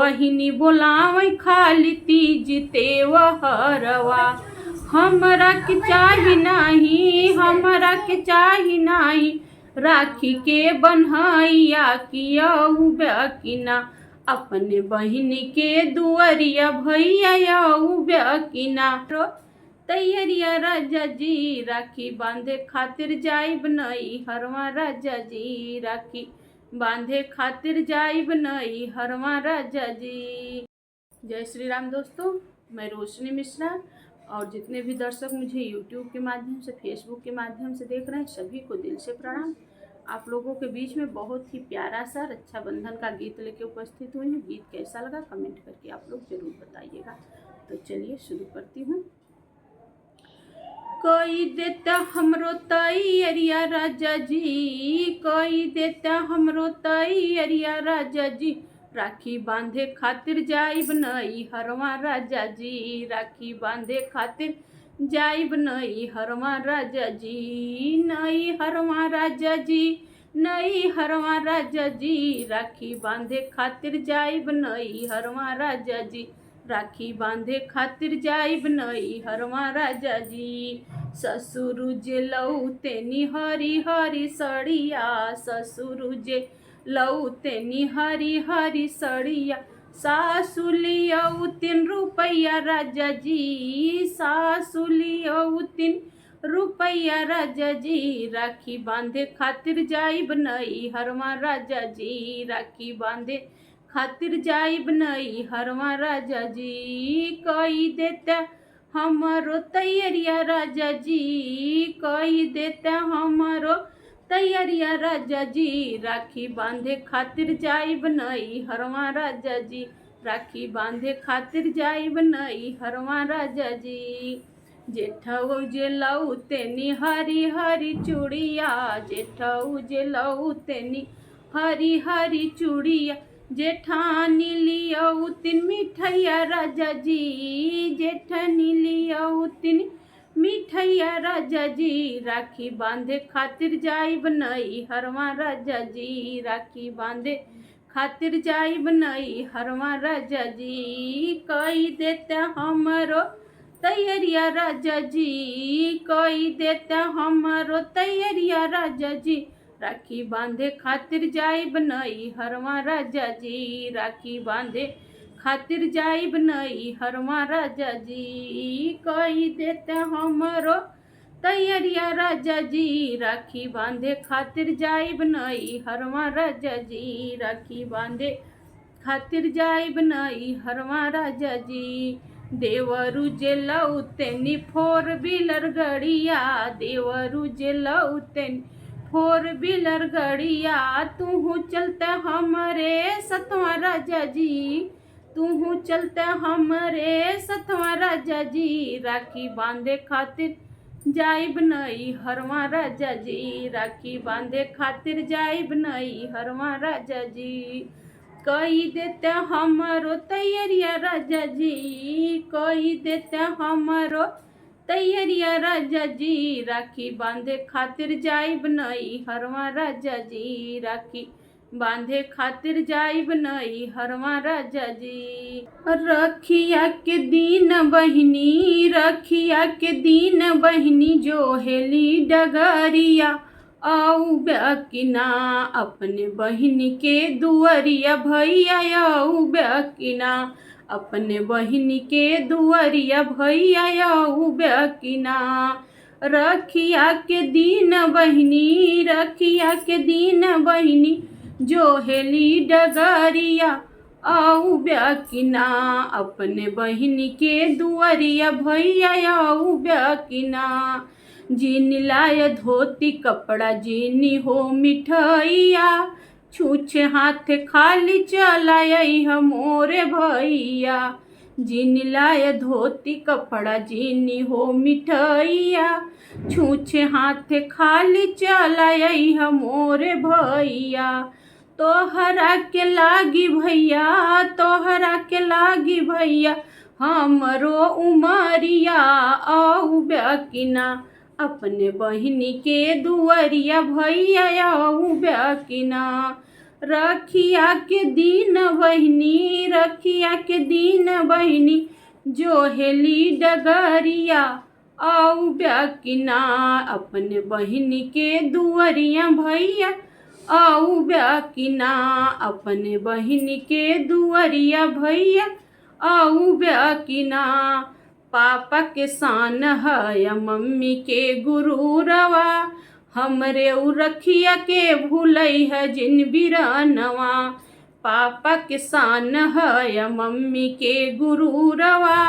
बहिनी बोलावै खाली तीज त्योहरवा। हमरा के चाही नाही, हमरा के चाही नाही, राखी के बन्हैया कियऊ बकिना। अपने बहिन के दुअरिया भैया बकिना। तैयरिया राजा जी राखी बांधे खातिर जाइब नई हरवा। राजा जी राखी बांधे खातिर जाइब नई हरवा। राजा जी। जय श्री राम दोस्तों, मैं रोशनी मिश्रा और जितने भी दर्शक मुझे यूट्यूब के माध्यम से, फेसबुक के माध्यम से देख रहे हैं, सभी को दिल से प्रणाम। आप लोगों के बीच में बहुत ही प्यारा सा रक्षाबंधन का गीत लेके उपस्थित हुई हूँ। गीत कैसा लगा कमेंट करके आप लोग जरूर बताइएगा। तो चलिए शुरू करती हूँ। कोई देता हमरो तैयरिया राजा जी, कोई देता हमरो तैयरिया राजा जी, राखी बांधे खातिर जाइब नई हरवा। राजा जी राखी बांधे खातिर जाइब नई हरवा। राजा जी नई हरवा। राजा जी नई हरवा। राजा जी राखी बांधे खातिर जाइब नई हरवा। राजा जी राखी बांधे खातिर जाइब नई हरवा। राजा जी ससुर जे लौते निहरी हरी सड़िया, ससुर जे लौते निहरी हरी सड़िया, सासु लियऊ 3 रुपया। राजा जी सासु लियऊ 3 रुपया। राजा जी राखी बांधे खातिर जाइब नई हरवा। राजा जी राखी बांधे खातिर जाइब नई हरवा। राजा जी कई देता हमरो तैयरिया राजा जी, कई देता हमरो तैयरिया राजा जी, राखी बांधे खातिर जाइब नई हरवा। राजा जी राखी बांधे खातिर जाइब नई हरवा। राजा जी जेठऊ जे लौते निहरी हरी चूड़िया, जेठऊ जे लौते निहरी हरी चूड़िया, जेठानी लियऊ 3 मिठैया। राजा जी जेठानी लियऊ 3 मिठैया। राजा जी राखी बांधे खातिर जाइब नई हरवा। राजा जी राखी बांधे खातिर जाइब नई हरवा। राजा जी कई देता हमरो तैयरिया राजा जी, कई देता हमरो तैयरिया राजा जी, राखी बांधे खातिर जाइब नई हरवा। राजा जी राखी बांधे खातिर जाइब नई हरवा। राजा जी कई देता हमरो तैयरिया राजा जी, राखी बांधे खातिर जाइब नई हरवा। राजा जी राखी बांधे खातिर जाइब नई हरवा। राजा जी देवरु जे लौते नि 4 व्हीलर गड़िया, देवरु जे लौते 4 व्हीलर गड़िया, तू चलता हमरे सतवा। राजा जी तू चलता हमरे सतवा। राजा जी राखी बांधे खातिर जाइब नई हरवा। राजा जी राखी बांधे खातिर जाइब नई हरवा। राजा जी कई देता हमरो तैयरिया राजा जी, कई देता हमरो तैयरिया राजा जी, राखी बांधे खातिर जाइब नई हरवा। राजा जी राखी बांधे खातिर जाइब नई हरवा। राजा जी रखिया के दिन बहिनी, रखिया के दिन बहिनी, जो हेली डगरिया आऊ बकिना। अपने बहिन के दुअरिया भैया आऊ बकिना, अपने बहिन के दुअरिया भैया आऊ बकिना। रखिया के दिन बहिनी, रखिया के दिन बहिनी, जो हेली डगरिया आऊ बकिना। अपने बहिन के दुअरिया भैया आऊ बकिना। जीनी लाय धोती कपड़ा, जीनी हो मिठैया, छूछे हाथ खाली चलाई मोरे भैया। जीनी लाय धोती कपड़ा, जीनी हो मिठैया, छूछे हाथ खाली चलाई मोरे भैया। तोहरा के लागी भैया, तोहरा के लागी भैया, हमरो उमरिया आऊ बकिना। अपने बहिनी के दुअरिया भैया आऊ बकिना। रखिया के दिन बहिनी, रखिया के दिन बहिनी, जो हेली डगरिया आऊ ब्याकिना, अपने बहिनी के दुअरिया भैया आऊ ब्याकिना, अपने बहिनी के दुअरिया भैया आऊ ब्याकिना। पापा के शान है मम्मी के गुरूरवा, हमरे उ रखिया के भूलई है जिन बिरनवा। पापा के शान है मम्मी के गुरूरवा,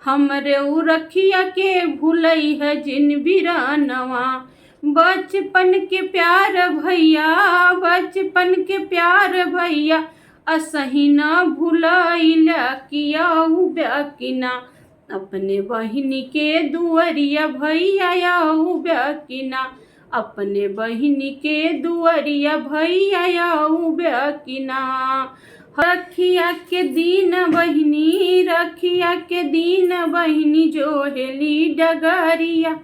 हमरे उ रखिया के भूलई है जिन बिरनवा। बचपन के प्यार भैया, बचपन के प्यार भैया, असही न भूलैला कियाऊ ब्याकिना, अपने बहिनी के दुअरिया भैया आऊ ब्याकिना, अपने बहिनी के दुअरिया भैया आऊ ब्याकिना। रखिया के दिन बहिनी, रखिया के दिन बहिनी, जो हेली डगरिया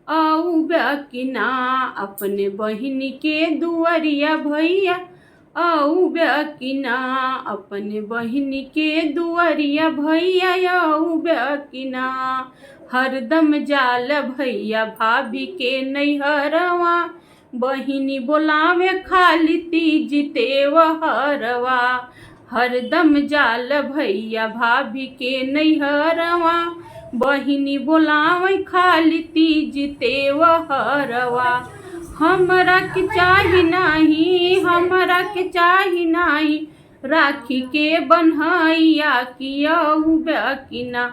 आऊ ब्याकिना, अपने बहिनी के दुअरिया भैया आऊ ब्याकिना, अपने बहिनी के दुअरिया भैया आऊ ब्याकिना। हरदम जाल भैया भाभी के नैहरवा, बहिनी बोलावे खाली तीज त्योहारवा। हरदम जाल भैया भाभी के नैहरवा, बहिनी बोलावे खाली तीज त्योहारवा। हमरा के चाही नाही, हमरा के चाही नाही, राखी के बन्हैया कियाऊ ब्याकिना,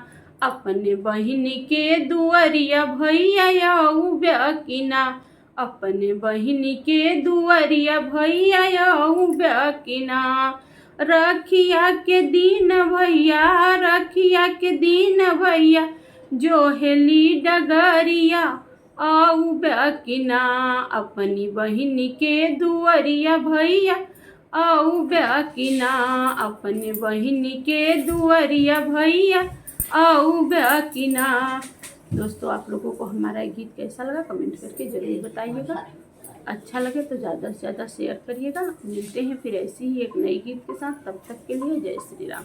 अपने बहिनी के दुअरिया भैया आऊ ब्याकिना, अपने बहिनी के दुअरिया भैया आऊ ब्याकिना। रखिया के दिन भैया, रखिया के दिन भैया, जो हेली डगरिया आऊ ब्याकिना, अपनी बहिनी के दुअरिया भैया आऊ ब्याकिना, अपने बहिनी के दुअरिया भैया आऊ ब्याकिना। दोस्तों, आप लोगों को हमारा गीत कैसा लगा कमेंट करके ज़रूर बताइएगा। अच्छा लगे तो ज़्यादा से ज़्यादा शेयर करिएगा। मिलते हैं फिर ऐसी ही एक नई गीत के साथ, तब तक के लिए जय श्री राम।